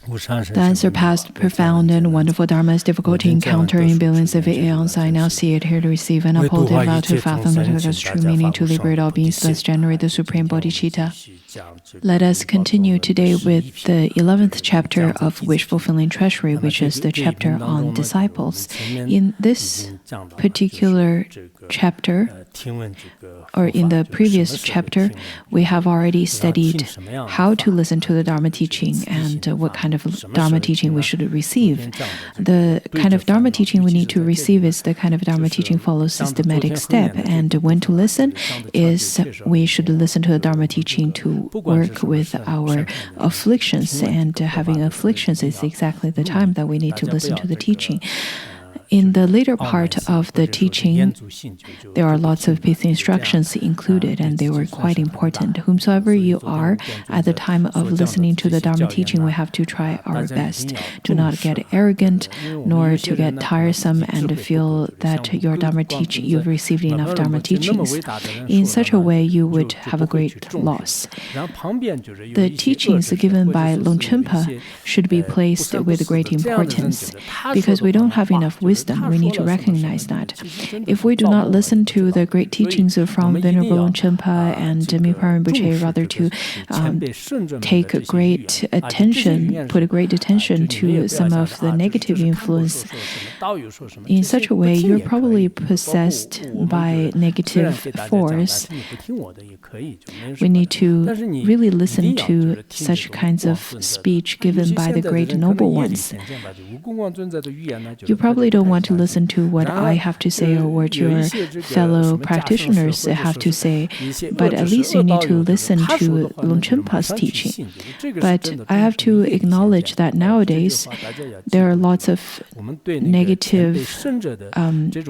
The unsurpassed, profound, and wonderful Dharma's difficulty encountering billions of aeons. I now see it here to receive and uphold it, vow to fathom the Buddha's true meaning, to liberate all beings, thus generate the supreme bodhicitta. Let us continue today with the 11th chapter of Wish-Fulfilling Treasury, which is the chapter on disciples. In this particular chapter, or in the previous chapter, we have already studied how to listen to the Dharma teaching and what kind of Dharma teaching we should receive. The kind of Dharma teaching we need to receive is the kind of Dharma teaching follows systematic step. And when to listen is we should listen to the Dharma teaching to work with our afflictions. And having afflictions is exactly the time that we need to listen to the teaching. In the later part of the teaching, there are lots of basic instructions included, and they were quite important. Whomsoever you are, at the time of listening to the Dharma teaching, we have to try our best to not get arrogant, nor to get tiresome and feel that your Dharma you've received enough Dharma teachings. In such a way, you would have a great loss. The teachings given by Longchenpa should be placed with great importance, because we don't have enough wisdom. We need to recognize that. If we do not listen to the great teachings from Venerable Longchenpa and Mipham Rinpoche, rather to take great attention, put a great attention to some of the negative influence, in such a way, you're probably possessed by negative force. We need to really listen to such kinds of speech given by the great noble ones. You probably don't want to listen to what I have to say or what your fellow practitioners have to say, but at least you need to listen to Longchenpa's teaching. But I have to acknowledge that nowadays there are lots of negative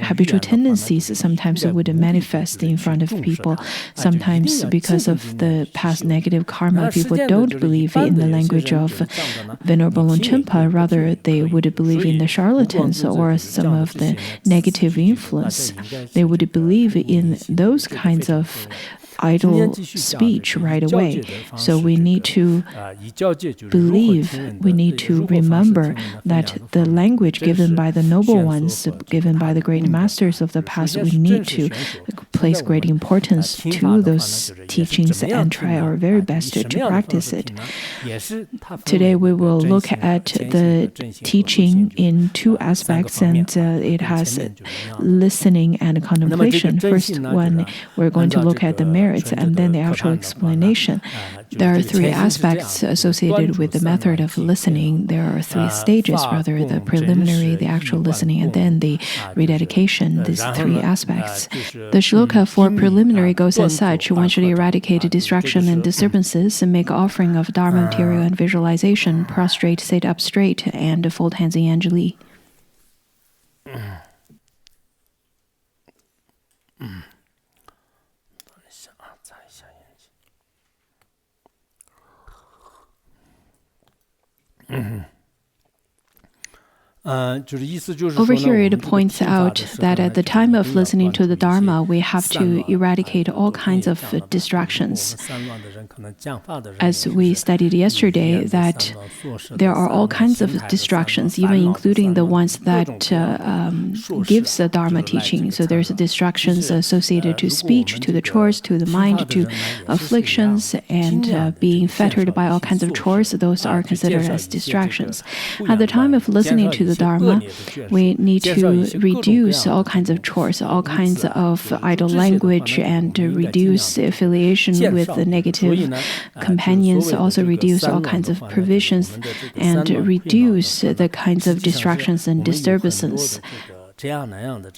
habitual tendencies sometimes would manifest in front of people. Sometimes because of the past negative karma, people don't believe in the language of Venerable Longchenpa, rather they would believe in the charlatans or some of the negative influence. They would believe in those kinds of idle speech right away. So we need to believe, we need to remember that the language given by the noble ones, given by the great masters of the past, we need to place great importance to those teachings and try our very best to practice it. Today we will look at the teaching in two aspects, and it has listening and contemplation. First one, we're going to look at the merits and then the actual explanation. There are three aspects associated with the method of listening. There are three stages, rather, the preliminary, the actual listening, and then the rededication, these three aspects. The shloka for preliminary goes as such: one should eradicate distraction and disturbances, and make offering of Dharma material and visualization, prostrate, sit up straight, and fold hands in Anjali. Over here it points out that at the time of listening to the Dharma, we have to eradicate all kinds of distractions. As we studied yesterday, that there are all kinds of distractions, even including the ones that gives the Dharma teaching. So there's distractions associated to speech, to the chores, to the mind, to afflictions, and being fettered by all kinds of chores. Those are considered as distractions. At the time of listening to the Dharma, we need to reduce all kinds of chores, all kinds of idle language, and reduce affiliation with the negative companions, also reduce all kinds of provisions, and reduce the kinds of distractions and disturbances. In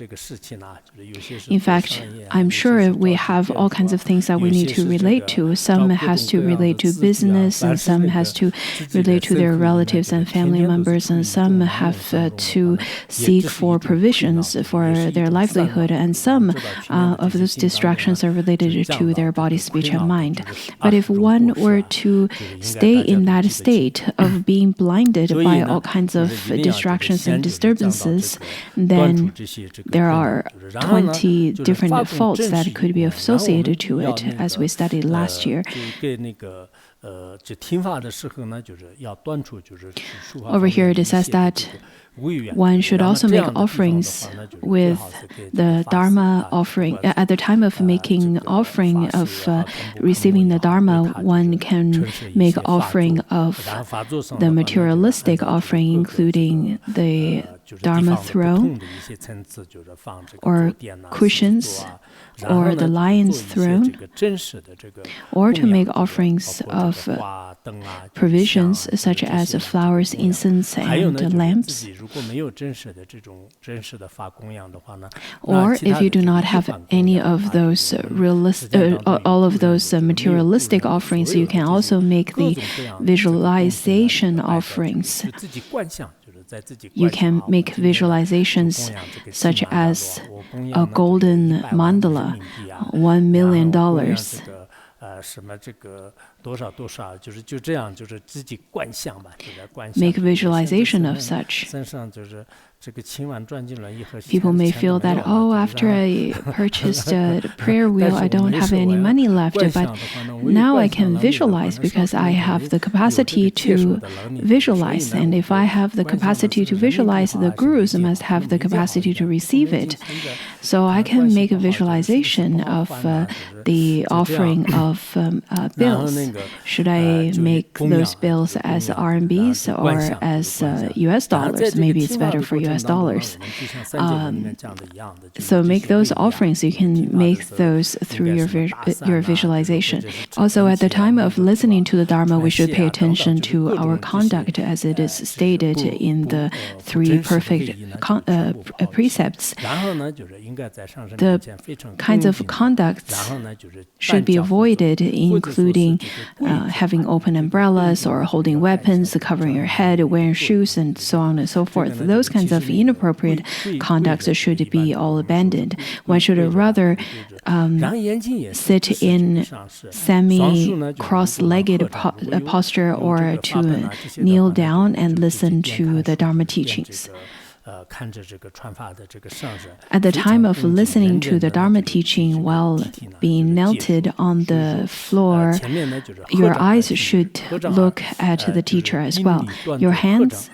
fact, I'm sure we have all kinds of things that we need to relate to. Some has to relate to business, and some has to relate to their relatives and family members, and some have to seek for provisions for their livelihood, and some of those distractions are related to their body, speech, and mind. But if one were to stay in that state of being blinded by all kinds of distractions and disturbances, then there are 20 different faults that could be associated to it, as we studied last year. Over here it says that one should also make offerings with the Dharma offering. At the time of making offering of receiving the Dharma, one can make offering of the materialistic offering, including the Dharma throne, or cushions, or the lion's throne, or to make offerings of provisions such as flowers, incense, and lamps. Or if you do not have any of those all of those materialistic offerings, you can also make the visualization offerings. You can make visualizations such as a golden mandala, $1 million. Make visualization of such. People may feel that, oh, after I purchased a prayer wheel, I don't have any money left, but now I can visualize because I have the capacity to visualize. And if I have the capacity to visualize, the gurus must have the capacity to receive it. So I can make a visualization of the offering of bills. Should I make those bills as RMBs or as US dollars? Maybe it's better for US dollars. So make those offerings. You can make those through your visualization. Also, at the time of listening to the Dharma, we should pay attention to our conduct as it is stated in the 3 perfect precepts. The kinds of conducts should be avoided, including having open umbrellas or holding weapons, covering your head, wearing shoes, and so on and so forth. Those kinds of inappropriate conducts should be all abandoned. One should rather sit in semi-cross-legged posture or to kneel down and listen to the Dharma teachings. At the time of listening to the Dharma teaching while being knelt on the floor, your eyes should look at the teacher as well. Your hands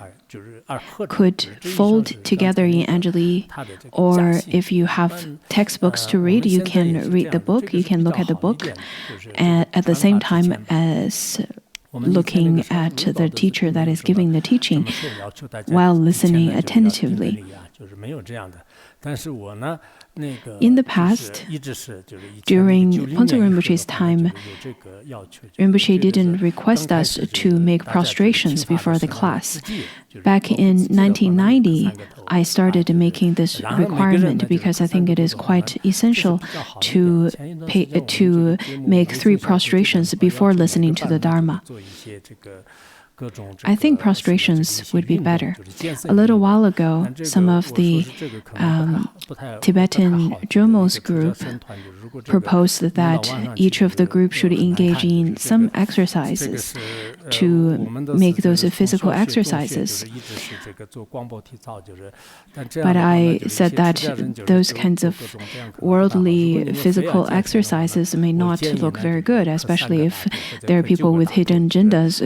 could fold together in Anjali, or if you have textbooks to read, you can read the book, you can look at the book, and at the same time as looking at the teacher that is giving the teaching while listening attentively. In the past, during Ponzo Rinpoche's time, Rinpoche didn't request us to make prostrations before the class. Back in 1990, I started making this requirement because I think it is quite essential to make 3 prostrations before listening to the Dharma. I think prostrations would be better. A little while ago, some of the Tibetan Jomos group proposed that each of the groups should engage in some exercises to make those physical exercises. But I said that those kinds of worldly physical exercises may not look very good, especially if there are people with hidden agendas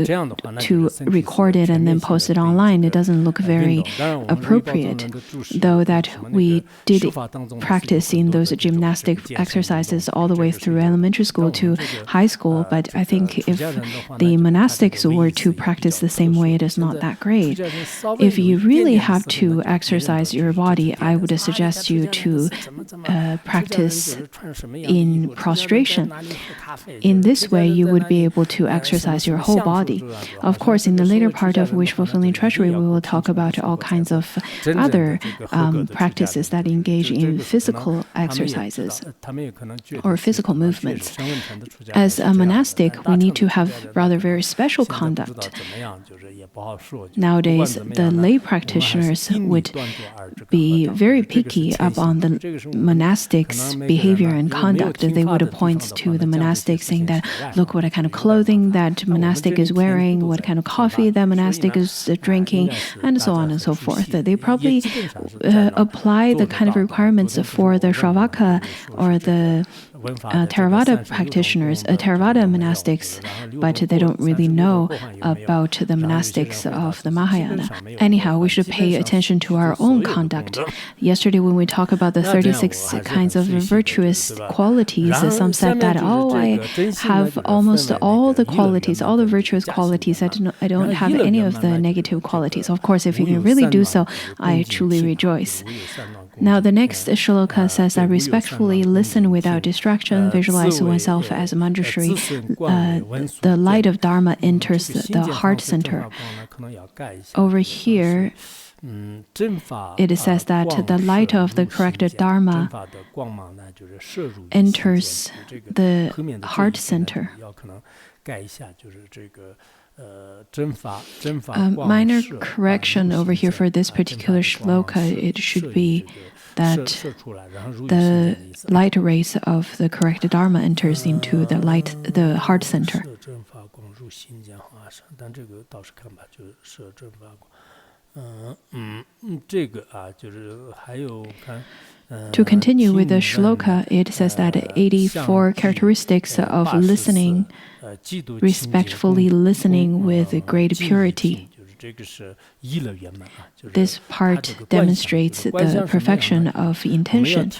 to record it and then post it online. It doesn't look very appropriate, though that we did practice in those gymnastic exercises all the way through elementary school to high school. But I think if the monastic monastics were to practice the same way, it is not that great. If you really have to exercise your body, I would suggest you to practice in prostration. In this way, you would be able to exercise your whole body. Of course, in the later part of Wish Fulfilling Treasury, we will talk about all kinds of other practices that engage in physical exercises or physical movements. As a monastic, we need to have rather very special conduct. Nowadays, the lay practitioners would be very picky upon the monastics' behavior and conduct. They would point to the monastic saying that, look what kind of clothing that monastic is wearing, what kind of coffee that monastic is drinking, and so on and so forth. They probably apply the kind of requirements for the Shravaka or the Theravada practitioners, Theravada monastics, but they don't really know about the monastics of the Mahayana. Anyhow, we should pay attention to our own conduct. Yesterday, when we talked about the 36 kinds of virtuous qualities, some said that, oh, I have almost all the qualities, all the virtuous qualities. I don't have any of the negative qualities. Of course, if you can really do so, I truly rejoice. Now, the next shloka says that respectfully listen without distraction, visualize oneself as a manjushri. The light of Dharma enters the heart center. Over here, it says that the light of the correct Dharma enters the heart center. Minor correction over here for this particular shloka, it should be that the light rays of the correct Dharma enters into the heart center. To continue with the shloka, it says that 84 characteristics of listening, respectfully listening with great purity. This part demonstrates the perfection of intention.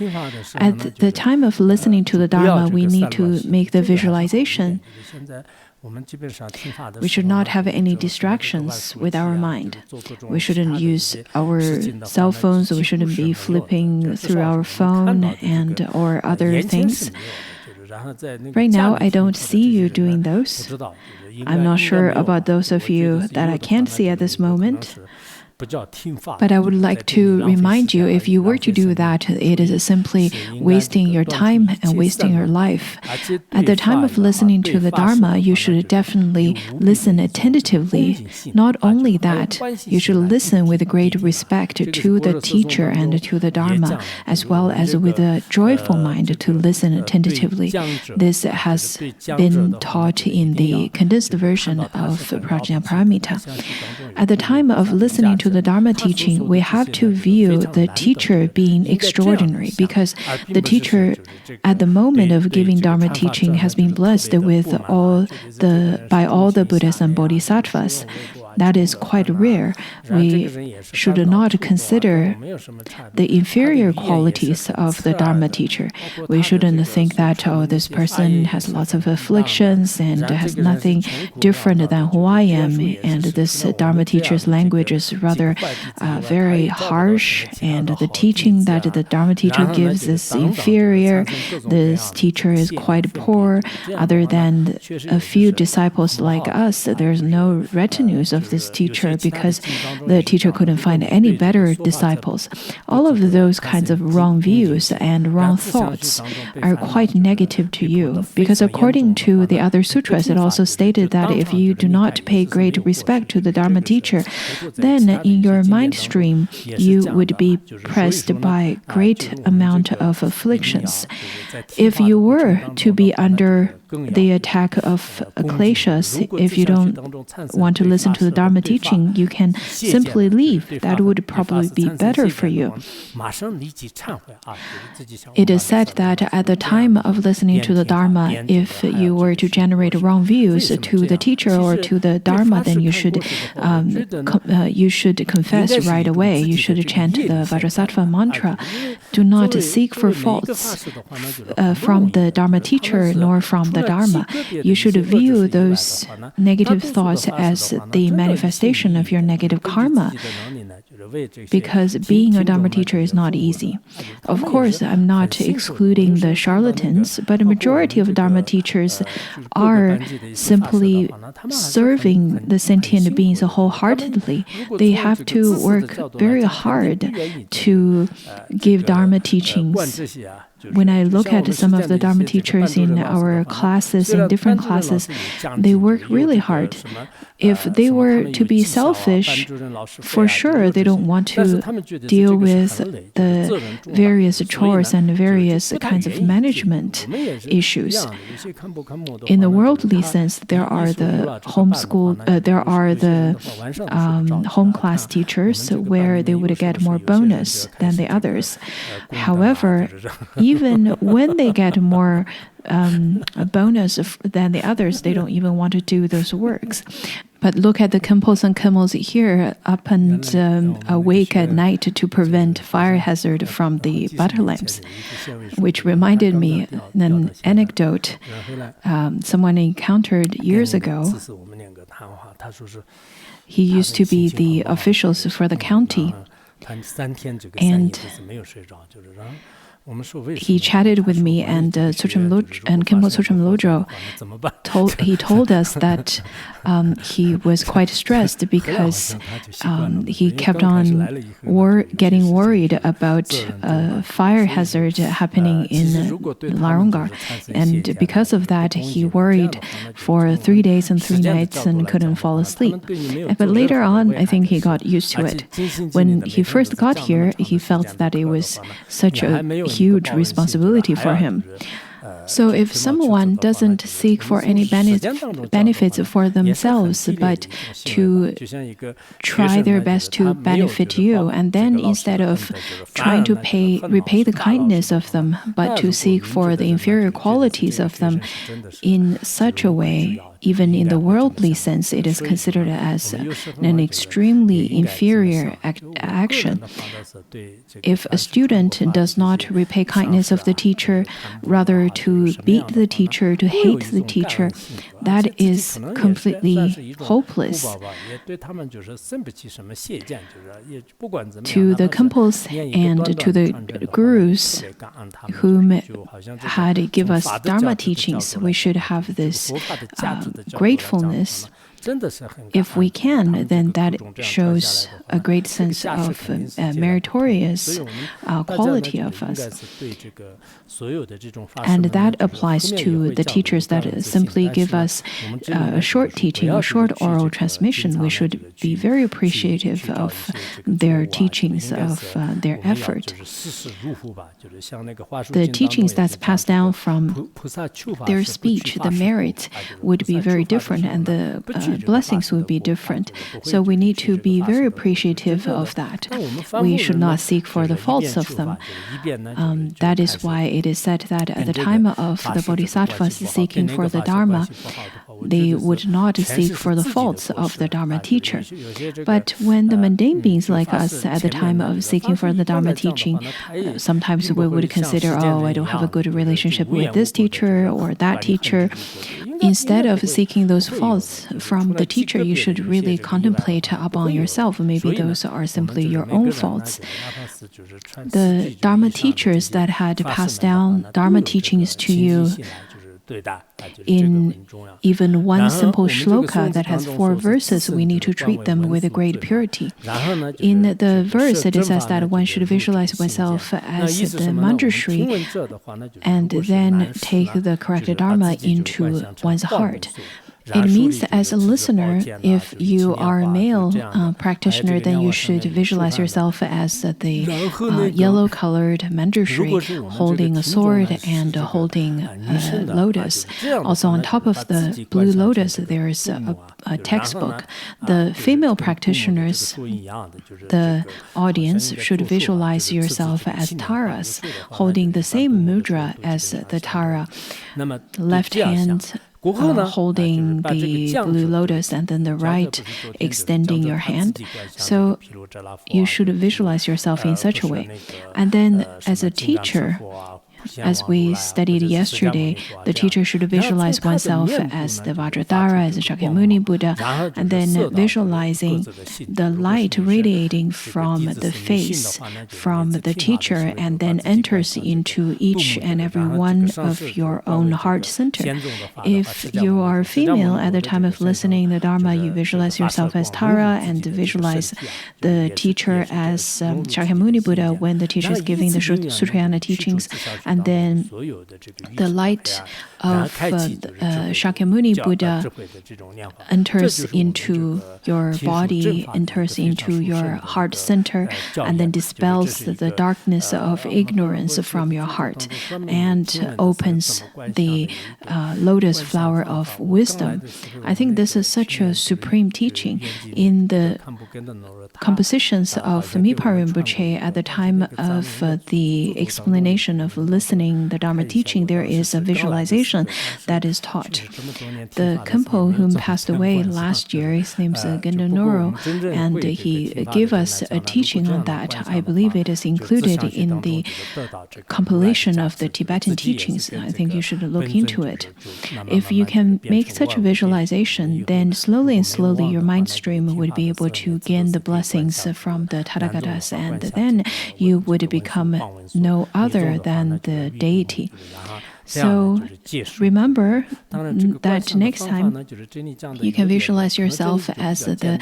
At the time of listening to the Dharma, we need to make the visualization. We should not have any distractions with our mind. We shouldn't use our cell phones, we shouldn't be flipping through our phone or other things. Right now, I don't see you doing those. I'm not sure about those of you that I can't see at this moment. But I would like to remind you, if you were to do that, it is simply wasting your time and wasting your life. At the time of listening to the Dharma, you should definitely listen attentively. Not only that, you should listen with great respect to the teacher and to the Dharma, as well as with a joyful mind to listen attentively. This has been taught in the condensed version of Prajnaparamita. At the time of listening to the Dharma teaching, we have to view the teacher being extraordinary, because the teacher at the moment of giving Dharma teaching has been blessed with by all the Buddhas and Bodhisattvas. That is quite rare. We should not consider the inferior qualities of the Dharma teacher. We shouldn't think that, oh, this person has lots of afflictions and has nothing different than who I am, and this Dharma teacher's language is rather very harsh, and the teaching that the Dharma teacher gives is inferior. This teacher is quite poor. Other than a few disciples like us, there's no retinues of this teacher because the teacher couldn't find any better disciples. All of those kinds of wrong views and wrong thoughts are quite negative to you, because according to the other sutras, it also stated that if you do not pay great respect to the Dharma teacher, then in your mind stream you would be pressed by great amount of afflictions. If you were to be under the attack of kleshas, if you don't want to listen to the Dharma teaching, you can simply leave. That would probably be better for you. It is said that at the time of listening to the Dharma, if you were to generate wrong views to the teacher or to the Dharma, then you should confess right away. You should chant the Vajrasattva mantra. Do not seek for faults from the Dharma teacher nor from the the Dharma, you should view those negative thoughts as the manifestation of your negative karma, because being a Dharma teacher is not easy. Of course, I'm not excluding the charlatans, but a majority of Dharma teachers are simply serving the sentient beings wholeheartedly. They have to work very hard to give Dharma teachings. When I look at some of the Dharma teachers in our classes, in different classes, they work really hard. If they were to be selfish, for sure they don't want to deal with the various chores and various kinds of management issues. In the worldly sense, there are the home class teachers where they would get more bonus than the others. However, even when they get more bonus than the others, they don't even want to do those works. But look at the Khenpos and Khmos here, up and awake at night to prevent fire hazard from the butter lamps, which reminded me an anecdote someone encountered years ago. He used to be the officials for the county, and he chatted with me, and Khenpo Tsochim Lodro told us that he was quite stressed because he kept on getting worried about a fire hazard happening in Larungar, and because of that he worried for 3 days and 3 nights and couldn't fall asleep. But later on, I think he got used to it. When he first got here, he felt that it was such a huge responsibility for him. So if someone doesn't seek for any benefits for themselves, but to try their best to benefit you, and then instead of trying to repay the kindness of them, but to seek for the inferior qualities of them in such a way, even in the worldly sense, it is considered as an extremely inferior action. If a student does not repay kindness of the teacher, rather to beat the teacher, to hate the teacher, that is completely hopeless. To the Khenpos and to the gurus whom had give us Dharma teachings, we should have this gratefulness. If we can, then that shows a great sense of meritorious quality of us. And that applies to the teachers that simply give us a short teaching, a short oral transmission. We should be very appreciative of their teachings, of their effort. The teachings that's passed down from their speech, the merit would be very different, and the blessings would be different. So we need to be very appreciative of that. We should not seek for the faults of them. That is why it is said that at the time of the Bodhisattvas seeking for the Dharma, they would not seek for the faults of the Dharma teacher. But when the mundane beings like us, at the time of seeking for the Dharma teaching, sometimes we would consider, I don't have a good relationship with this teacher or that teacher. Instead of seeking those faults from the teacher, you should really contemplate upon yourself. Maybe those are simply your own faults. The Dharma teachers that had passed down Dharma teachings to you in even one simple shloka that has 4 verses, we need to treat them with a great purity. In the verse, it says that one should visualize oneself as the Manjushri and then take the correct Dharma into one's heart. It means that as a listener, if you are a male practitioner, then you should visualize yourself as the yellow-colored Manjushri holding a sword and holding a lotus. Also, on top of the blue lotus, there is a textbook. The female practitioners, the audience, should visualize yourself as Taras, holding the same mudra as the Tara. Left hand holding the blue lotus, and then the right extending your hand. So you should visualize yourself in such a way. And then as a teacher, as we studied yesterday, the teacher should visualize oneself as the Vajradhara, as the Shakyamuni Buddha, and then visualizing the light radiating from the face, from the teacher, and then enters into each and every one of your own heart center. If you are female at the time of listening the Dharma, you visualize yourself as Tara and visualize the teacher as Shakyamuni Buddha when the teacher is giving the Sutrayana teachings, and then the light of Shakyamuni Buddha enters into your body, enters into your heart center, and then dispels the darkness of ignorance from your heart and opens the lotus flower of wisdom. I think this is such a supreme teaching. In the compositions of Mipa Rinpoche at the time of the explanation of listening the Dharma teaching, there is a visualization that is taught. The Khenpo whom passed away last year, his name is Gendo Noro, and he gave us a teaching on that. I believe it is included in the compilation of the Tibetan teachings. I think you should look into it. If you can make such a visualization, then slowly and slowly your mind stream would be able to gain the blessings from the Tathagatas, and then you would become no other than the deity. So remember that next time you can visualize yourself as the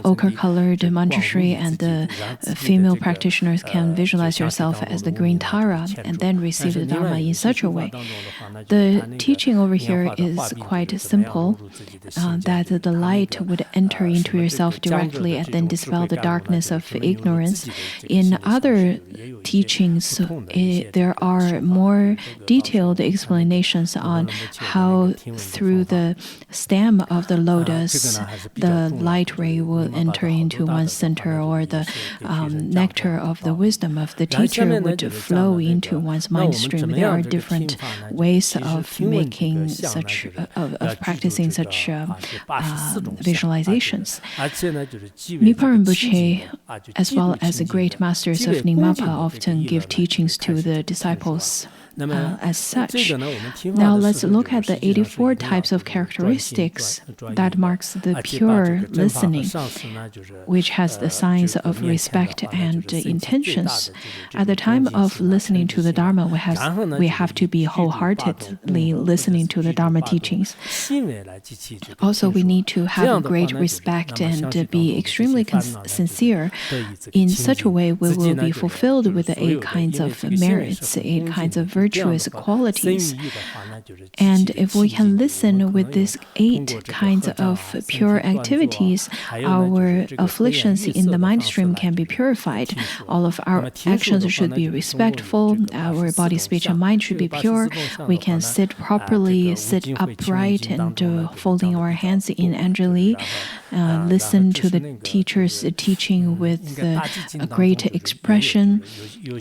ochre-colored manjushri, and the female practitioners can visualize yourself as the green Tara, and then receive the Dharma in such a way. The teaching over here is quite simple, that the light would enter into yourself directly and then dispel the darkness of ignorance. In other teachings, there are more detailed explanations on how through the stem of the lotus the light ray will enter into one's center, or the nectar of the wisdom of the teacher would flow into one's mind stream. There are different ways of making such of practicing such visualizations. Mipa Rinpoche, as well as the great masters of Nyingmapa, often give teachings to the disciples as such. Now let's look at the 84 types of characteristics that marks the pure listening, which has the signs of respect and intentions. At the time of listening to the Dharma, we have to be wholeheartedly listening to the Dharma teachings. Also, we need to have great respect and be extremely sincere. In such a way, we will be fulfilled with the 8 kinds of merits, 8 kinds of virtuous qualities. And if we can listen with these 8 kinds of pure activities, our afflictions in the mind stream can be purified. All of our actions should be respectful. Our body, speech, and mind should be pure. We can sit properly, sit upright, and folding our hands in Anjali. Listen to the teacher's teaching with a great expression.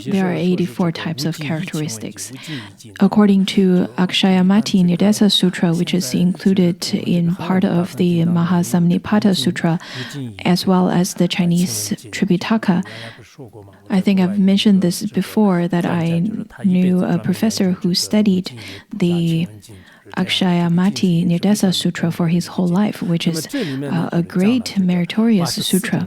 There are 84 types of characteristics. According to Akshayamati Nirdesa Sutra, which is included in part of the Mahasamnipata Sutra, as well as the Chinese Tripitaka, I think I've mentioned this before, that I knew a professor who studied the Akshayamati Nirdesa Sutra for his whole life, which is a great meritorious sutra.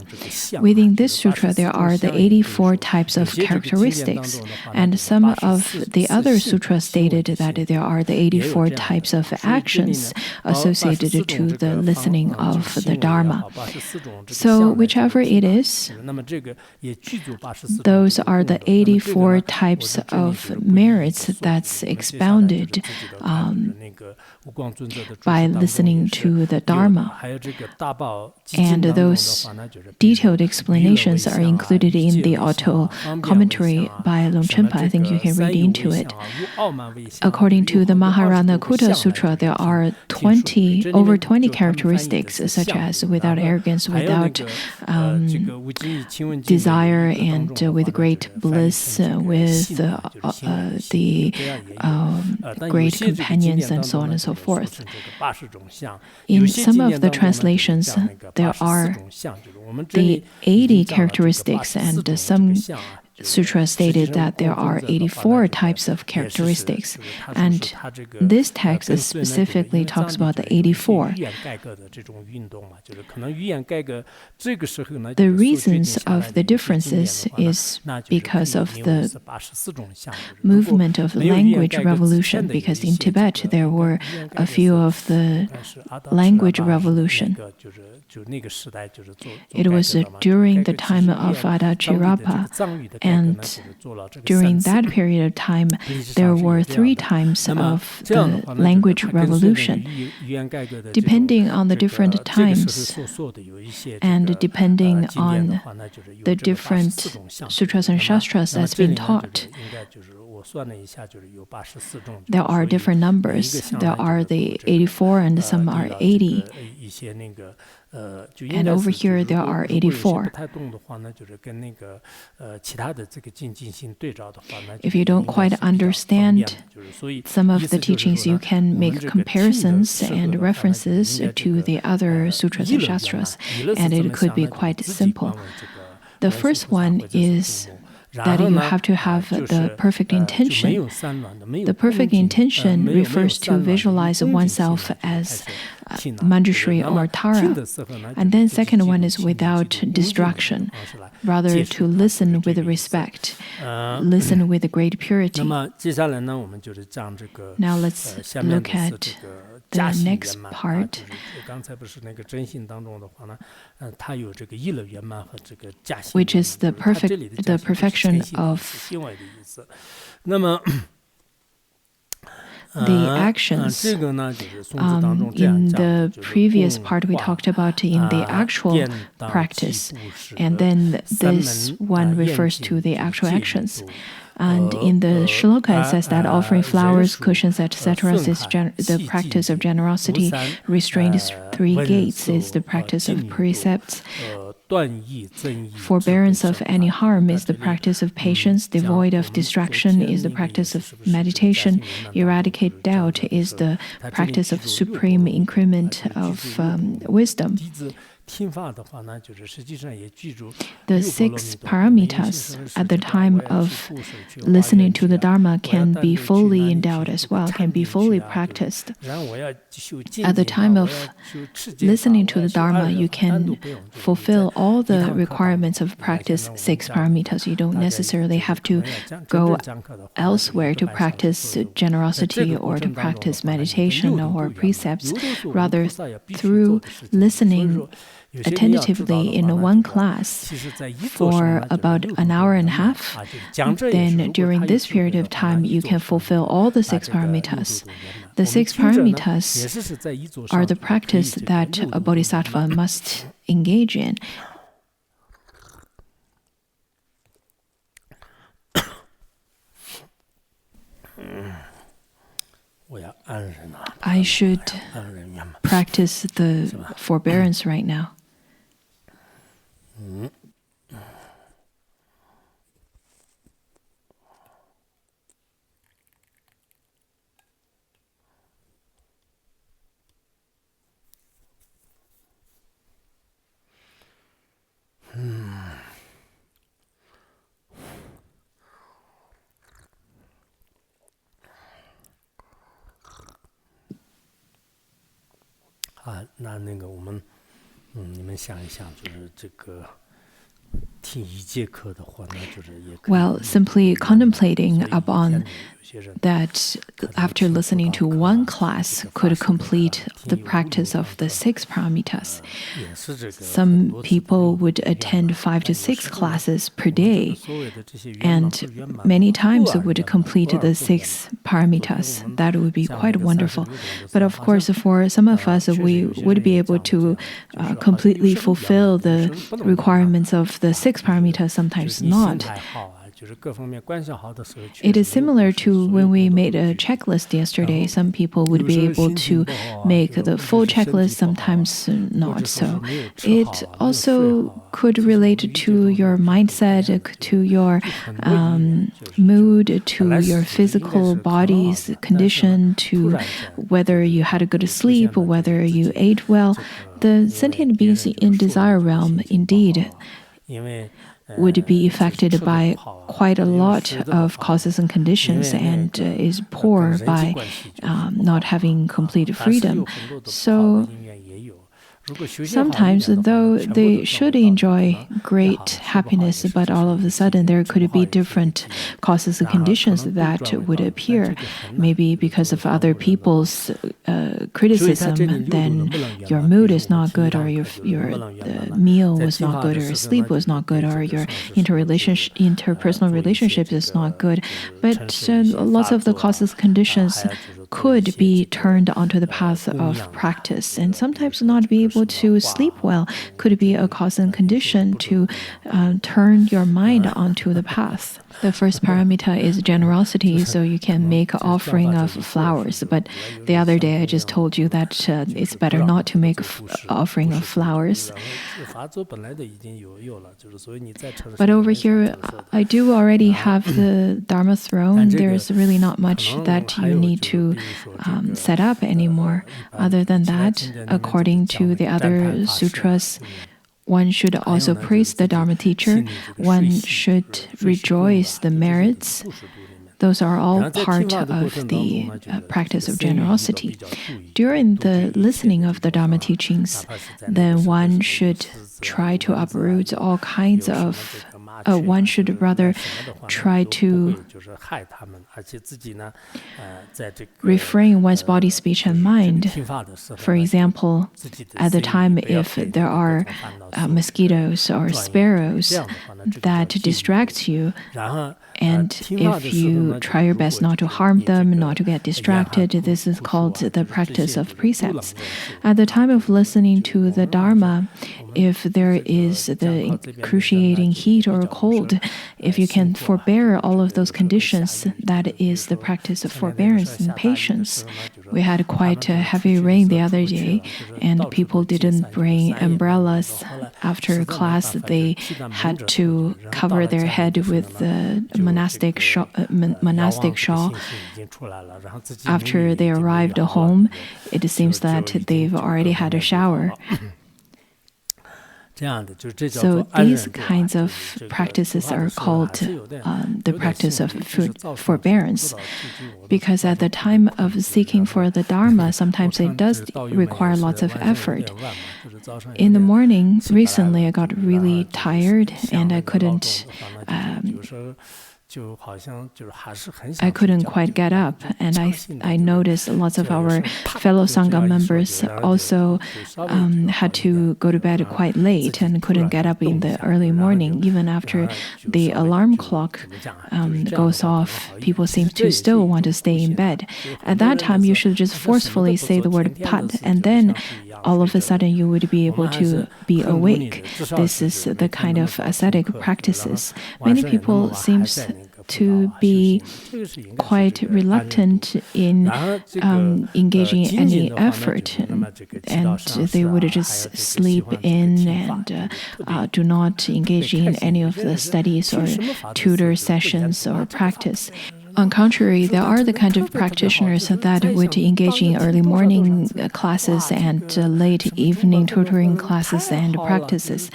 Within this sutra, there are the 84 types of characteristics, and some of the other sutras stated that there are the 84 types of actions associated to the listening of the Dharma. So whichever it is, those are the 84 types of merits that's expounded by listening to the Dharma. And those detailed explanations are included in the auto commentary by Longchenpa. I think you can read into it. According to the Maharana Kutta Sutra, there are over 20 characteristics, such as without arrogance, without desire, and with great bliss, with the great companions, and so on and so forth. In some of the translations, there are the 80 characteristics, and some Sutra stated that there are 84 types of characteristics, and this text specifically talks about the 84. The reasons of the differences is because of the movement of language revolution, because in Tibet there were a few of the language revolution. It was during the time of Adachirapa, and during that period of time, there were 3 times of the language revolution. Depending on the different times, and depending on the different sutras and shastras that's been taught, there are different numbers. There are the 84 and some are 80. And over here there are 84. If you don't quite understand some of the teachings, you can make comparisons and references to the other sutras and shastras, and it could be quite simple. The first one is that you have to have the perfect intention. The perfect intention refers to visualize oneself as Manjushri or Tara. And then second one is without distraction, rather to listen with respect, listen with great purity. Now let's look at the next part, which is the perfection of the actions. In the previous part we talked about in the actual practice, and then this one refers to the actual actions. And in the shloka, it says that offering flowers, cushions, etc. is the practice of generosity. Restraint 3 gates is the practice of precepts. Forbearance of any harm is the practice of patience. Devoid of distraction is the practice of meditation. Eradicate doubt is the practice of supreme increment of wisdom. The 6 paramitas at the time of listening to the Dharma can be fully endowed as well, can be fully practiced. At the time of listening to the Dharma, you can fulfill all the requirements of practice 6 paramitas. You don't necessarily have to go elsewhere to practice generosity or to practice meditation or precepts. Rather, through listening attentively in one class for about an hour and a half, then during this period of time you can fulfill all the 6 paramitas. The 6 paramitas are the practice that a bodhisattva must engage in. I should practice the forbearance right now. Well, simply contemplating upon that after listening to one class could complete the practice of the 6 paramitas. Some people would attend 5 to 6 classes per day, and many times would complete the 6 paramitas. That would be quite wonderful. But of course, for some of us, we would be able to completely fulfill the requirements of the 6 paramitas, sometimes not. It is similar to when we made a checklist yesterday. Some people would be able to make the full checklist, sometimes not so. It also could relate to your mindset, to your mood, to your physical body's condition, to whether you had a good sleep, whether you ate well. The sentient beings in desire realm, indeed, would be affected by quite a lot of causes and conditions and is poor by not having complete freedom. So sometimes, though they should enjoy great happiness, but all of a sudden there could be different causes and conditions that would appear. Maybe because of other people's criticism, then your mood is not good, or your meal was not good, or sleep was not good, or your interpersonal relationship is not good. But lots of the causes and conditions could be turned onto the path of practice, and sometimes not be able to sleep well could be a cause and condition to turn your mind onto the path. The first paramita is generosity, so you can make an offering of flowers. But the other day I just told you that it's better not to make an offering of flowers. But over here, I do already have the Dharma throne. There's really not much that you need to set up anymore. Other than that, according to the other sutras, one should also praise the Dharma teacher. One should rejoice the merits. Those are all part of the practice of generosity. During the listening of the Dharma teachings, then one should try to uproot all kinds of one should rather try to refrain one's body, speech, and mind. For example, at the time, if there are mosquitoes or sparrows that distract you, and if you try your best not to harm them, not to get distracted, this is called the practice of precepts. At the time of listening to the Dharma, if there is the excruciating heat or cold, if you can forbear all of those conditions, that is the practice of forbearance and patience. We had quite a heavy rain the other day, and people didn't bring umbrellas. After class, they had to cover their head with the monastic shawl. After they arrived home, it seems that they've already had a shower. So these kinds of practices are called the practice of forbearance, because at the time of seeking for the Dharma, sometimes it does require lots of effort. In the morning, recently I got really tired and I couldn't quite get up, and I noticed lots of our fellow Sangha members also had to go to bed quite late and couldn't get up in the early morning. Even after the alarm clock goes off, people seem to still want to stay in bed. At that time, you should just forcefully say the word pat, and then all of a sudden you would be able to be awake. This is the kind of ascetic practices. Many people seem to be quite reluctant in engaging in any effort, and they would just sleep in and do not engage in any of the studies or tutor sessions or practice. On contrary, there are the kind of practitioners that would engage in early morning classes and late evening tutoring classes and practices.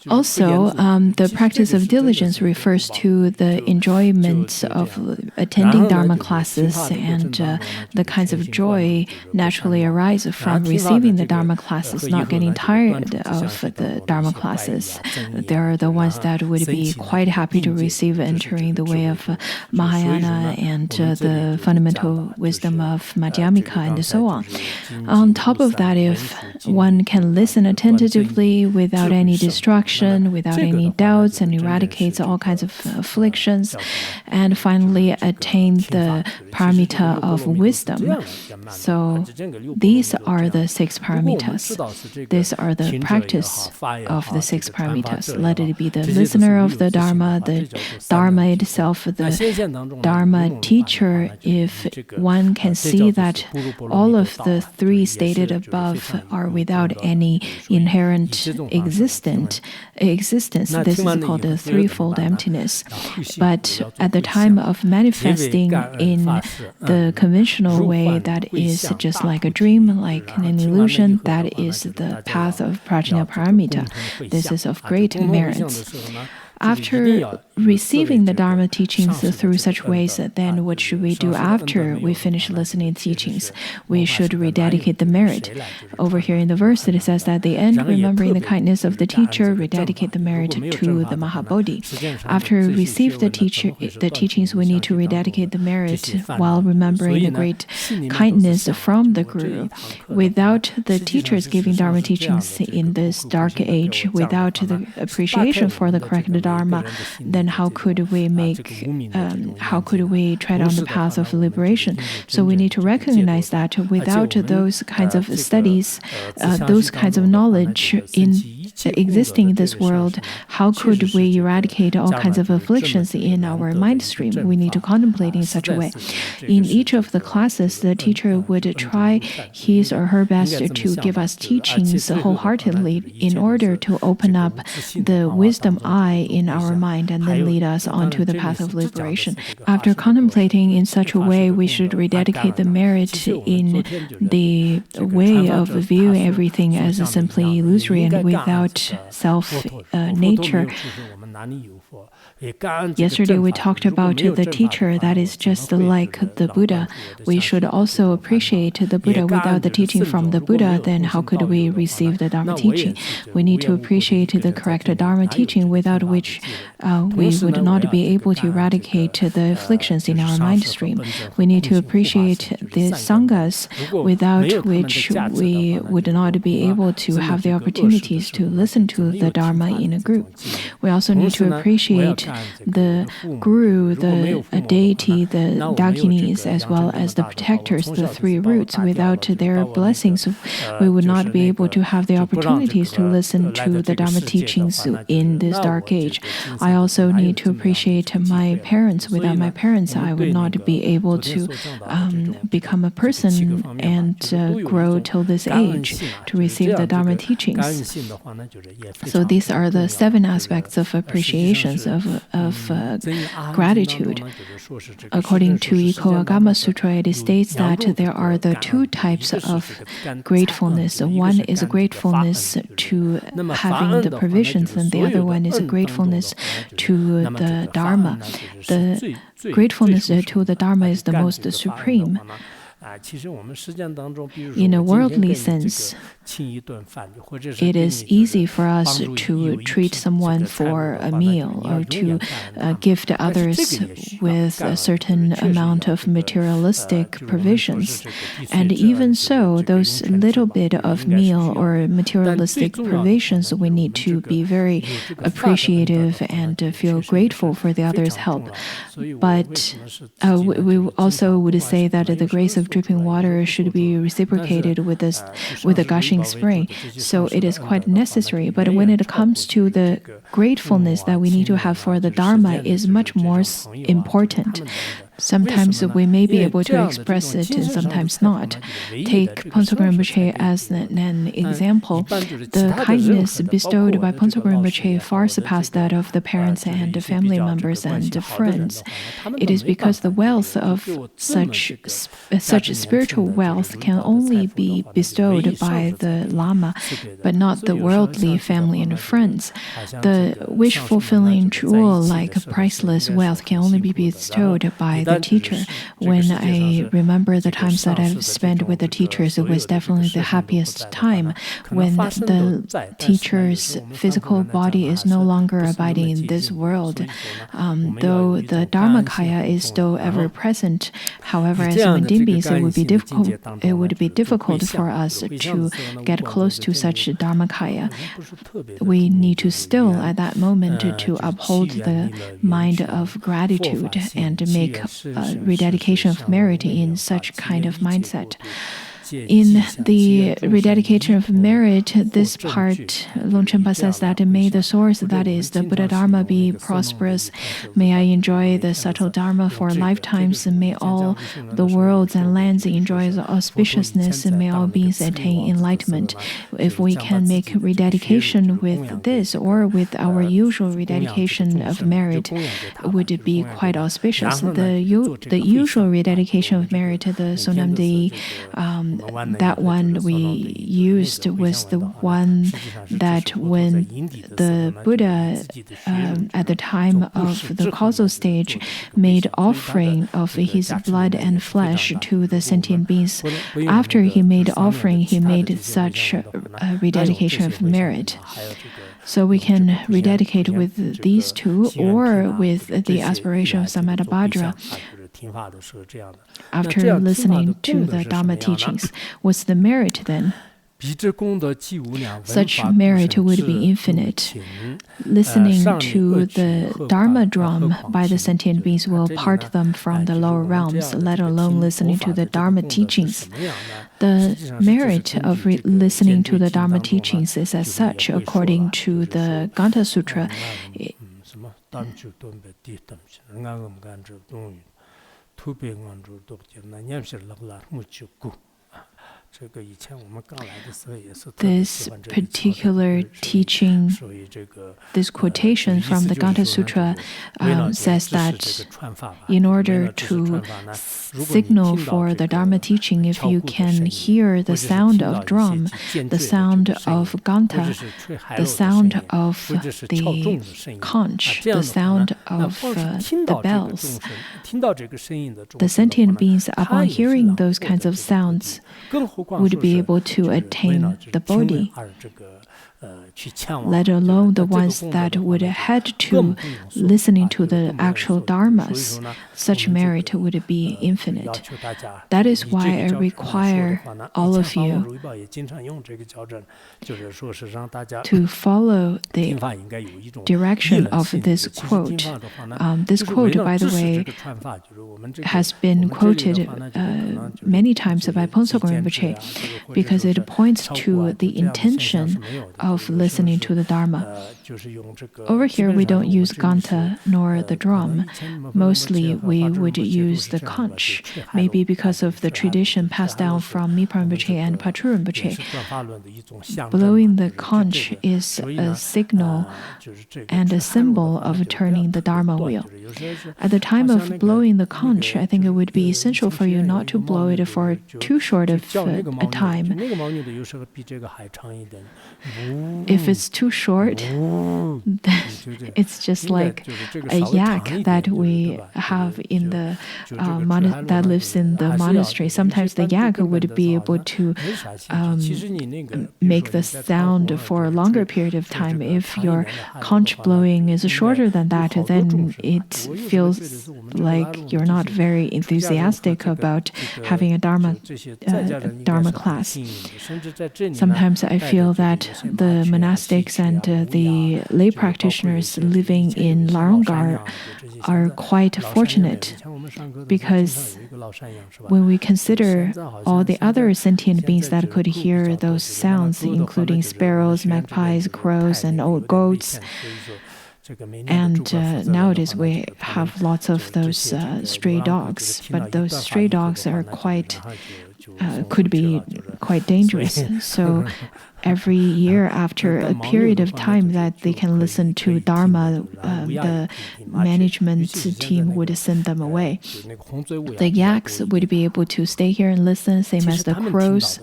Also, the practice of diligence refers to the enjoyment of attending Dharma classes, and the kinds of joy naturally arise from receiving the Dharma classes, not getting tired of the Dharma classes. There are the ones that would be quite happy to receive entering the way of Mahayana and the fundamental wisdom of Madhyamika and so on. On top of that, if one can listen attentively without any distraction, without any doubts, and eradicates all kinds of afflictions, and finally attain the paramita of wisdom. So these are the 6 paramitas. These are the practice of the 6 paramitas. Let it be the listener of the Dharma itself, the Dharma teacher. If one can see that all of the 3 stated above are without any inherent existence, this is called the threefold emptiness. But at the time of manifesting in the conventional way, that is just like a dream, like an illusion, that is the path of Prajna Paramita. This is of great merit. After receiving the Dharma teachings through such ways, then what should we do after we finish listening to teachings? We should rededicate the merit. Over here in the verse, it says that at the end, remembering the kindness of the teacher, rededicate the merit to the Mahabodhi. After we receive the teachings, we need to rededicate the merit while remembering the great kindness from the Guru. Without the teachers giving Dharma teachings in this dark age, without the appreciation for the correct Dharma, then how could we tread on the path of liberation? So we need to recognize that without those kinds of studies, those kinds of knowledge existing in this world, how could we eradicate all kinds of afflictions in our mind stream? We need to contemplate in such a way. In each of the classes, the teacher would try his or her best to give us teachings wholeheartedly in order to open up the wisdom eye in our mind and then lead us onto the path of liberation. After contemplating in such a way, we should rededicate the merit in the way of viewing everything as simply illusory and without self-nature. Yesterday we talked about the teacher that is just like the Buddha. We should also appreciate the Buddha. Without the teaching from the Buddha, then how could we receive the Dharma teaching? We need to appreciate the correct Dharma teaching, without which we would not be able to eradicate the afflictions in our mind stream. We need to appreciate the Sanghas, without which we would not be able to have the opportunities to listen to the Dharma in a group. We also need to appreciate the Guru, the deity, the Dakinis, as well as the protectors, the three roots. Without their blessings, we would not be able to have the opportunities to listen to the Dharma teachings in this dark age. I also need to appreciate my parents. Without my parents, I would not be able to become a person and grow till this age to receive the Dharma teachings. So these are the 7 aspects of appreciations of gratitude. According to Iko Agama Sutra, it states that there are the 2 types of gratefulness. One is a gratefulness to having the provisions, and the other one is a gratefulness to the Dharma. The gratefulness to the Dharma is the most supreme. In a worldly sense, it is easy for us to treat someone for a meal or to gift others with a certain amount of materialistic provisions. And even so, those little bit of meal or materialistic provisions, we need to be very appreciative and feel grateful for the other's help. But we also would say that the grace of dripping water should be reciprocated with a gushing spring. So it is quite necessary. But when it comes to the gratefulness that we need to have for the Dharma is much more important. Sometimes we may be able to express it and sometimes not. Take Phuntsog Rinpoche as an example. The kindness bestowed by Phuntsog Rinpoche far surpassed that of the parents and the family members and friends. It is because the wealth of such spiritual wealth can only be bestowed by the Lama, but not the worldly family and friends. The wish-fulfilling jewel like priceless wealth can only be bestowed by the teacher. When I remember the times that I've spent with the teachers, it was definitely the happiest time when the teacher's physical body is no longer abiding in this world. Though the Dharmakaya is still ever present, however, as human beings, it would be difficult for us to get close to such Dharmakaya. We need to still, at that moment, to uphold the mind of gratitude and make rededication of merit in such kind of mindset. In the rededication of merit, this part, Longchenpa says that may the source, that is, the Buddha Dharma, be prosperous. May I enjoy the subtle Dharma for lifetimes, and may all the worlds and lands enjoy the auspiciousness, and may all beings attain enlightenment. If we can make rededication with this, or with our usual rededication of merit, would it be quite auspicious. The usual rededication of merit, the Sonam Dei that one we used was the one that when the Buddha, at the time of the causal stage, made offering of his blood and flesh to the sentient beings. After he made offering, he made such a rededication of merit. So we can rededicate with these two or with the aspiration of Samadabhadra after listening to the Dharma teachings. What's the merit then? Such merit would be infinite. Listening to the Dharma drum by the sentient beings will part them from the lower realms, let alone listening to the Dharma teachings. The merit of listening to the Dharma teachings is as such, according to the Ganta Sutra. This particular teaching, this quotation from the Ganta Sutra says that in order to signal for the Dharma teaching, if you can hear the sound of drum, the sound of Ganta, the sound of the conch, the sound of the bells, the sentient beings, upon hearing those kinds of sounds, would be able to attain the Bodhi, let alone the ones that would head to listening to the actual dharmas. Such merit would be infinite. That is why I require all of you to follow the direction of this quote. This quote, by the way, has been quoted many times by Pongso Rinpoche because it points to the intention of listening to the Dharma. Over here, we don't use Ganta nor the drum. Mostly, we would use the conch, maybe because of the tradition passed down from Mipa Rinpoche and Patrul Rinpoche. Blowing the conch is a signal and a symbol of turning the Dharma wheel. At the time of blowing the conch, I think it would be essential for you not to blow it for too short of a time. If it's too short, then it's just like a yak that we have in the that lives in the monastery. Sometimes the yak would be able to make the sound for a longer period of time. If your conch blowing is shorter than that, then it feels like you're not very enthusiastic about having a Dharma class. Sometimes I feel that the monastics and the lay practitioners living in Larangar are quite fortunate, because when we consider all the other sentient beings that could hear those sounds, including sparrows, magpies, crows, and old goats, and nowadays we have lots of those stray dogs, but those stray dogs are could be quite dangerous. So every year, after a period of time that they can listen to Dharma, the management team would send them away. The yaks would be able to stay here and listen, same as the crows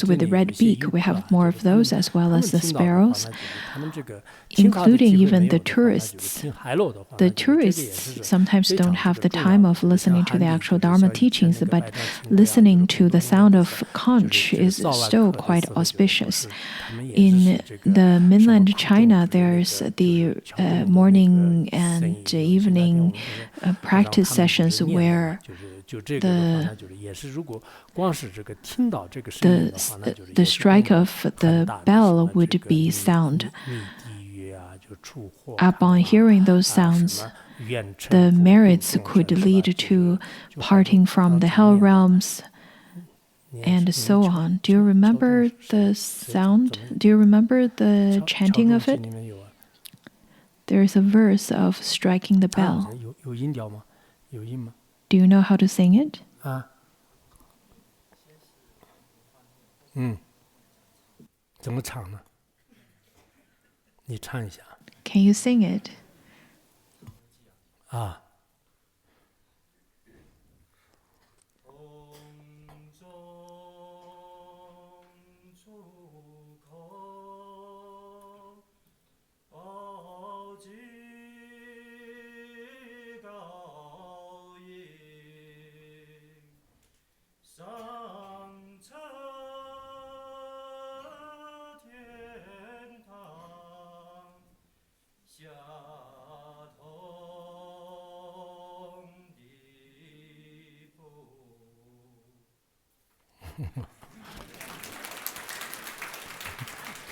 with the red beak. We have more of those, as well as the sparrows, including even the tourists. The tourists sometimes don't have the time of listening to the actual Dharma teachings, but listening to the sound of conch is still quite auspicious. In the mainland China, there's the morning and evening practice sessions where the strike of the bell would be sound. Upon hearing those sounds, the merits could lead to parting from the hell realms, and so on. Do you remember the sound? Do you remember the chanting of it? There is a verse of striking the bell. Do you know how to sing it? Can you sing it?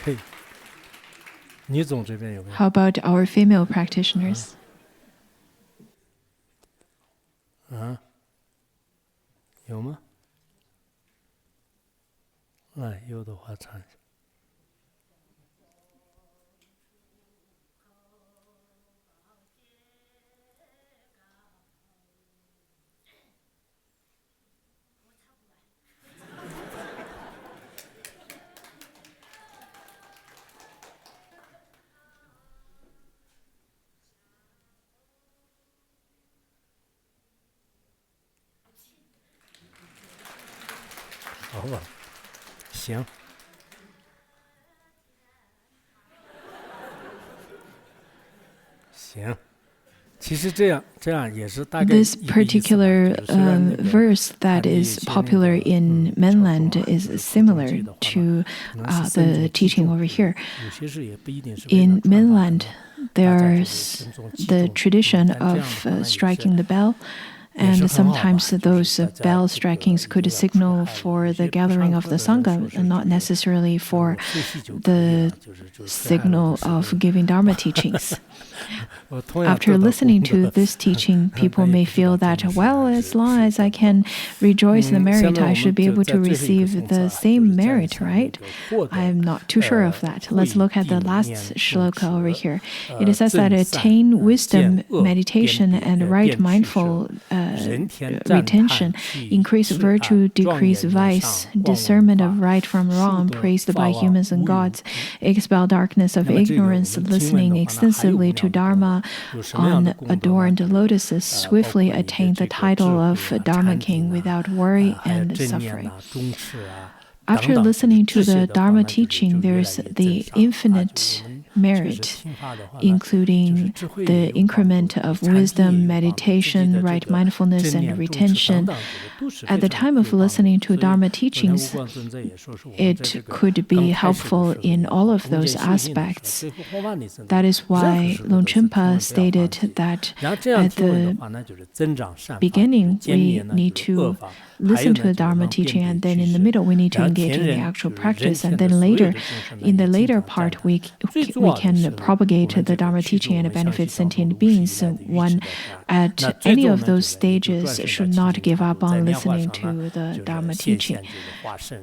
可以。女总这边有没有？ How about our female practitioners? 有吗？有的话唱一下。好吧，行。行，其实这样也是大概 This particular verse that is popular in mainland is similar to the teaching over here. In mainland, there's the tradition of striking the bell. And sometimes those bell strikings could signal for the gathering of the Sangha, and not necessarily for the signal of giving Dharma teachings. After listening to this teaching, people may feel that, well, as long as I can rejoice in the merit, I should be able to receive the same merit, right? I'm not too sure of that. Let's look at the last shloka over here. It says that attain wisdom, meditation, and right mindful retention, increase virtue, decrease vice, discernment of right from wrong, praised by humans and gods, expel darkness of ignorance, listening extensively to Dharma on adorned lotuses, swiftly attain the title of Dharma King without worry and suffering. After listening to the Dharma teaching, there's the infinite merit, including the increment of wisdom, meditation, right mindfulness, and retention. At the time of listening to Dharma teachings, it could be helpful in all of those aspects. That is why Longchenpa stated that at the beginning, we need to listen to the Dharma teaching, and then in the middle we need to engage in the actual practice, and then later, in the later part, we can propagate the Dharma teaching and benefit sentient beings. One at any of those stages should not give up on listening to the Dharma teaching.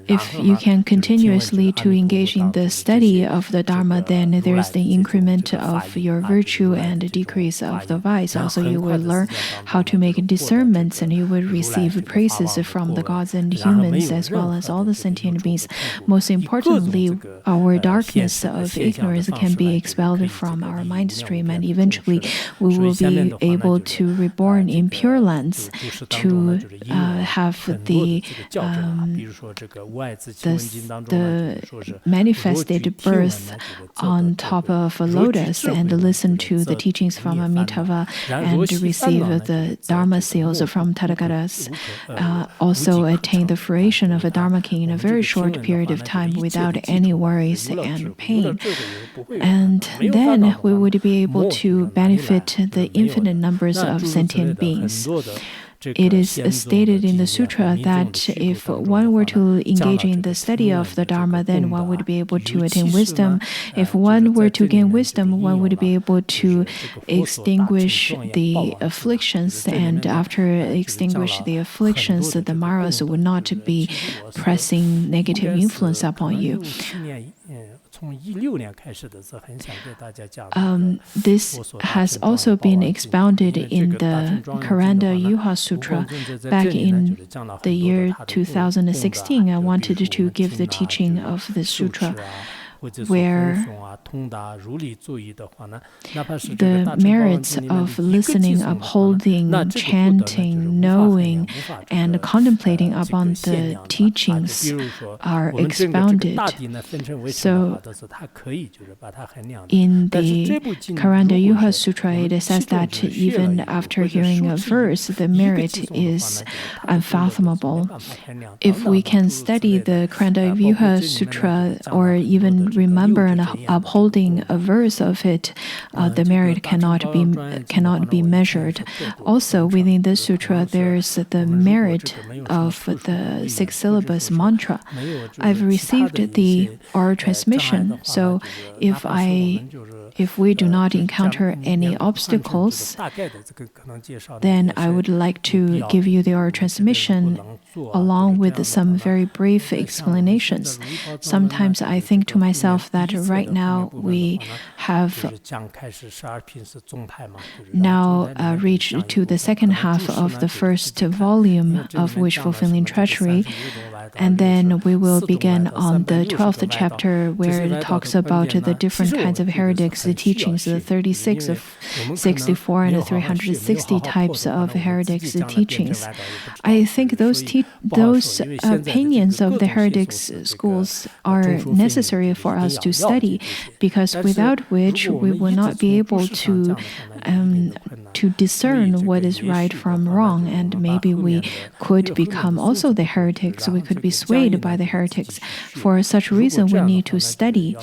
If you can continuously to engage in the study of the Dharma, then there is the increment of your virtue and decrease of the vice. Also, you will learn how to make discernments, and you will receive praises from the gods and humans, as well as all the sentient beings. Most importantly, our darkness of ignorance can be expelled from our mind stream, and eventually we will be able to reborn in pure lands to have the manifested birth on top of a lotus and listen to the teachings from Amitabha and receive the Dharma seals from Tathagatas. Also attain the fruition of a Dharma King in a very short period of time without any worries and pain. And then we would be able to benefit the infinite numbers of sentient beings. It is stated in the sutra that if one were to engage in the study of the Dharma, then one would be able to attain wisdom. If one were to gain wisdom, one would be able to extinguish the afflictions, and after extinguish the afflictions, the maras would not be pressing negative influence upon you. This has also been expounded in the Karanda Yuha Sutra. Back in the year 2016, I wanted to give the teaching of the sutra, where the merits of listening, upholding, chanting, knowing, and contemplating upon the teachings are expounded. So, in the Karanda Yuha Sutra, it says that even after hearing a verse, the merit is unfathomable. If we can study the Karanda Yuha Sutra, or even remember and upholding a verse of it, the merit cannot be measured. Also, within this sutra, there's the merit of the six syllabus mantra. I've received the oral transmission, so if we do not encounter any obstacles, then I would like to give you the oral transmission along with some very brief explanations. Sometimes I think to myself that right now we have now reached to the second half of the first volume of Wish Fulfilling Treasury, and then we will begin on the 12th chapter where it talks about the different kinds of heretics, the teachings, the 36 of 64 and the 360 types of heretics teachings. I think those opinions of the heretics schools are necessary for us to study, because without which we will not be able to discern what is right from wrong, and maybe we could become also the heretics. We could be swayed by the heretics. For such reason, we need to study.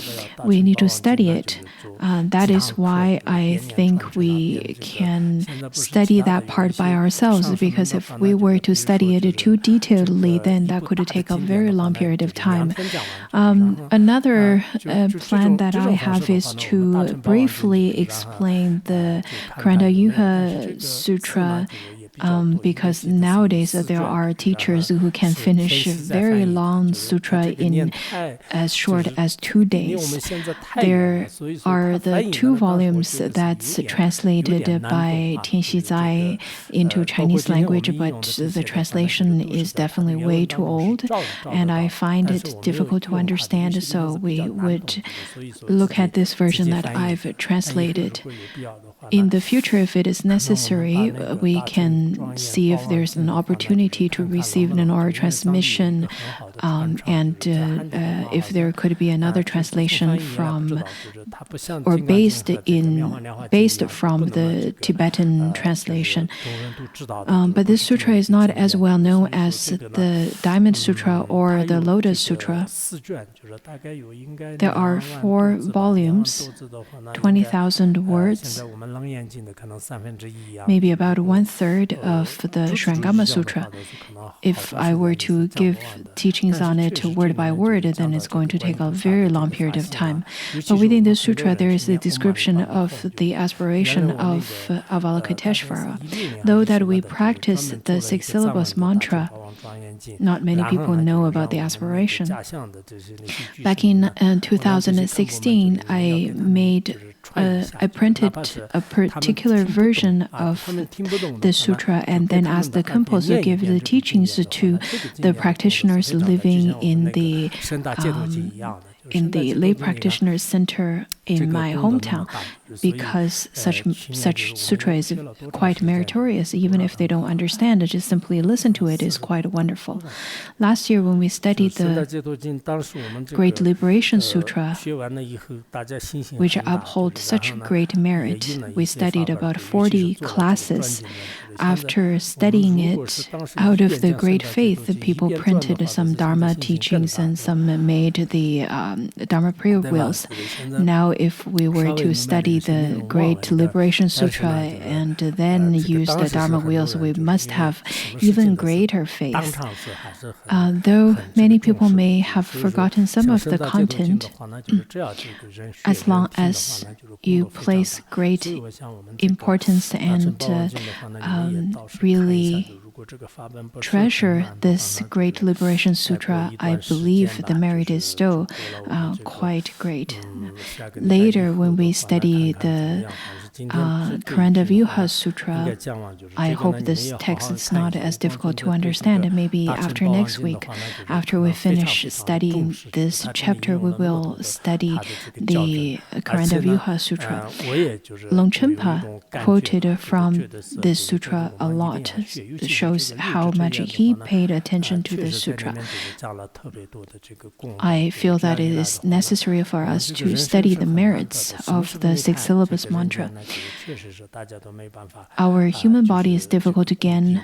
We need to study it. That is why I think we can study that part by ourselves, because if we were to study it too detailedly, then that could take a very long period of time. Another plan that I have is to briefly explain the Karanda Yuha Sutra, because nowadays there are teachers who can finish a very long sutra in as short as 2 days. There are the 2 volumes that's translated by Tianxi Zai into Chinese language, but the translation is definitely way too old, and I find it difficult to understand, so we would look at this version that I've translated. In the future, if it is necessary, we can see if there's an opportunity to receive an oral transmission, and if there could be another translation from or based from the Tibetan translation. But this sutra is not as well known as the Diamond Sutra or the Lotus Sutra. There are 4 volumes, 20,000 words, maybe about 1/3 of the Shrangama Sutra. If I were to give teachings on it word by word, then it's going to take a very long period of time. But within this sutra, there is a description of the aspiration of Avalokiteshvara. Though that we practice the 6 syllabus mantra, not many people know about the aspiration. Back in 2016, I printed a particular version of the sutra and then asked the Khenpo to give the teachings to the practitioners living in the lay practitioners center in my hometown, because such sutra is quite meritorious. Even if they don't understand it, just simply listen to it is quite wonderful. Last year when we studied the Great Liberation Sutra, which uphold such great merit, we studied about 40 classes. After studying it, out of the great faith, the people printed some Dharma teachings and some made the Dharma prayer wheels. Now, if we were to study the Great Liberation Sutra and then use the Dharma wheels, we must have even greater faith. Though many people may have forgotten some of the content, as long as you place great importance and really treasure this Great Liberation Sutra, I believe the merit is still quite great. Later, when we study the Karanda Vyuha Sutra, I hope this text is not as difficult to understand. Maybe after next week, after we finish studying this chapter, we will study the Karanda Vyuha Sutra. Longchenpa quoted from this sutra a lot, showing shows how much he paid attention to the sutra. I feel that it is necessary for us to study the merits of the six syllabus mantra. Our human body is difficult to gain,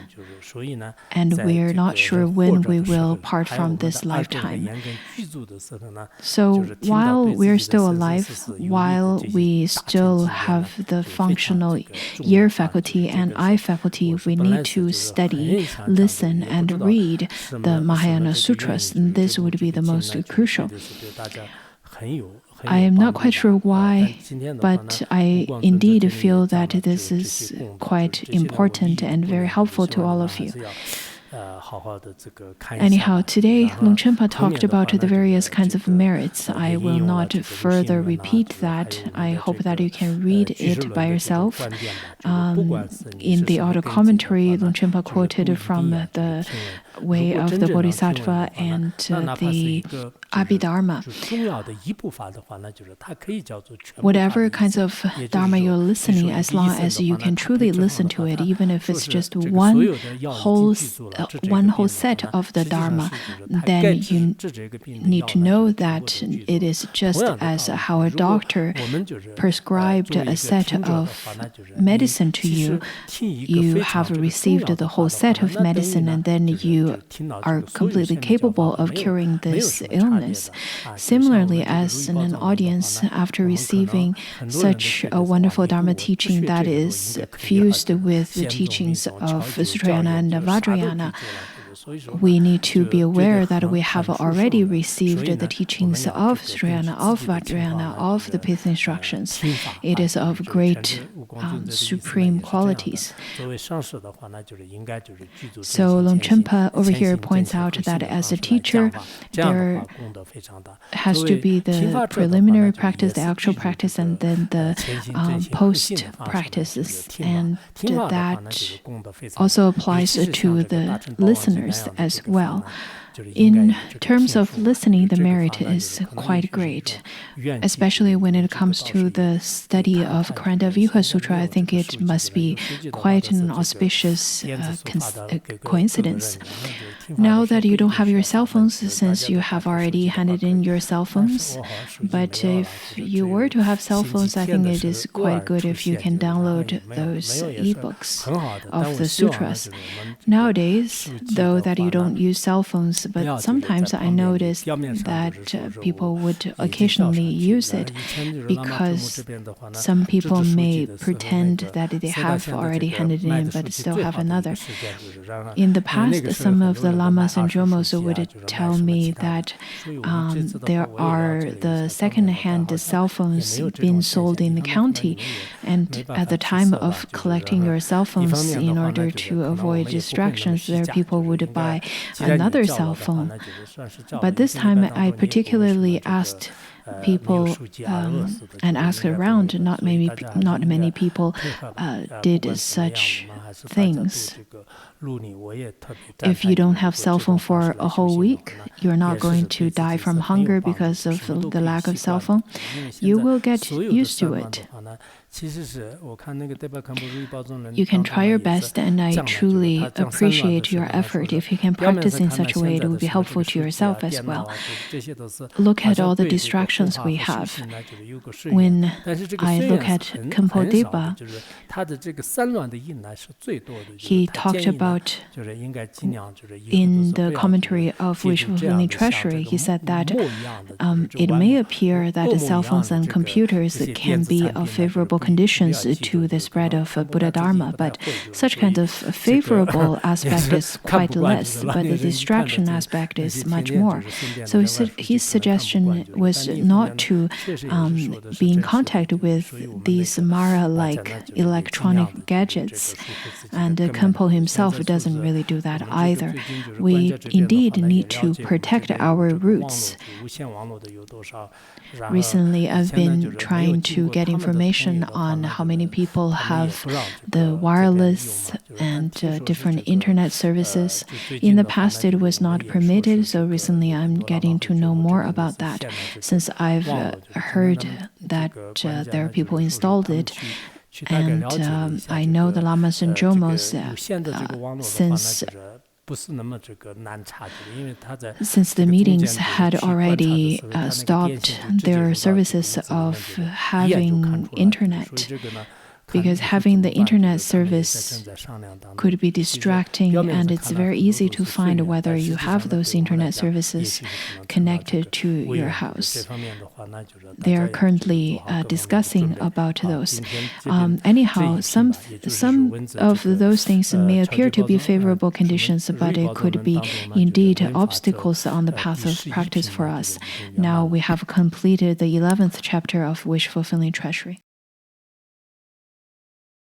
and we're not sure when we will part from this lifetime. So while we're still alive, while we still have the functional ear faculty and eye faculty, we need to study, listen, and read the Mahayana Sutras. And this would be the most crucial. I am not quite sure why, but I indeed feel that this is quite important and very helpful to all of you. Anyhow, today Longchenpa talked about the various kinds of merits. I will not further repeat that. I hope that you can read it by yourself. In the auto commentary, Longchenpa quoted from the way of the Bodhisattva and the Abhidharma. Whatever kinds of Dharma you're listening, as long as you can truly listen to it, even if it's just one whole set of the Dharma, then you need to know that it is just as how a doctor prescribed a set of medicine to you. You have received the whole set of medicine, and then you are completely capable of curing this illness. Similarly, as in an audience, after receiving such a wonderful Dharma teaching that is fused with the teachings of Sutrayana and Vajrayana, we need to be aware that we have already received the teachings of Sutrayana, of Vajrayana, of the Pith instructions. It is of great supreme qualities. So Longchenpa over here points out that as a teacher, there has to be the preliminary practice, the actual practice, and then the post practices. And that also applies to the listeners as well. In terms of listening, the merit is quite great, especially when it comes to the study of Karandaviyuha Sutra. I think it must be quite an auspicious coincidence. Now that you don't have your cell phones, since you have already handed in your cell phones, but if you were to have cell phones, I think it is quite good if you can download those ebooks of the sutras. Nowadays, though that you don't use cell phones, but sometimes I notice that people would occasionally use it because some people may pretend that they have already handed it in but still have another. In the past, some of the lamas and jomos would tell me that there are the second-hand cell phones being sold in the county, and at the time of collecting your cell phones in order to avoid distractions, there people would buy another cell phone. But this time I particularly asked people and asked around. Not many people did such things. If you don't have cell phone for a whole week, you're not going to die from hunger because of the lack of cell phone. You will get used to it. You can try your best, and I truly appreciate your effort. If you can practice in such a way, it will be helpful to yourself as well. Look at all the distractions we have. When I look at Khenpo Deba, he talked about in the commentary of Wish Fulfilling Treasury, he said that it may appear that the cell phones and computers can be of favorable conditions to the spread of Buddha Dharma, but such kind of favorable aspect is quite less, but the distraction aspect is much more. So his suggestion was not to be in contact with these Mara-like electronic gadgets, and Khenpo himself doesn't really do that either. We indeed need to protect our roots. Recently, I've been trying to get information on how many people have the wireless and different internet services. In the past, it was not permitted, so recently I'm getting to know more about that. Since I've heard that there are people installed it, And I know the lamas and jomos, since the meetings had already stopped their services of having internet, because having the internet service could be distracting, and it's very easy to find whether you have those internet services connected to your house. They are currently discussing about those. Anyhow, some of those things may appear to be favorable conditions, but it could be indeed obstacles on the path of practice for us. Now we have completed the 11th chapter of Wish Fulfilling Treasury.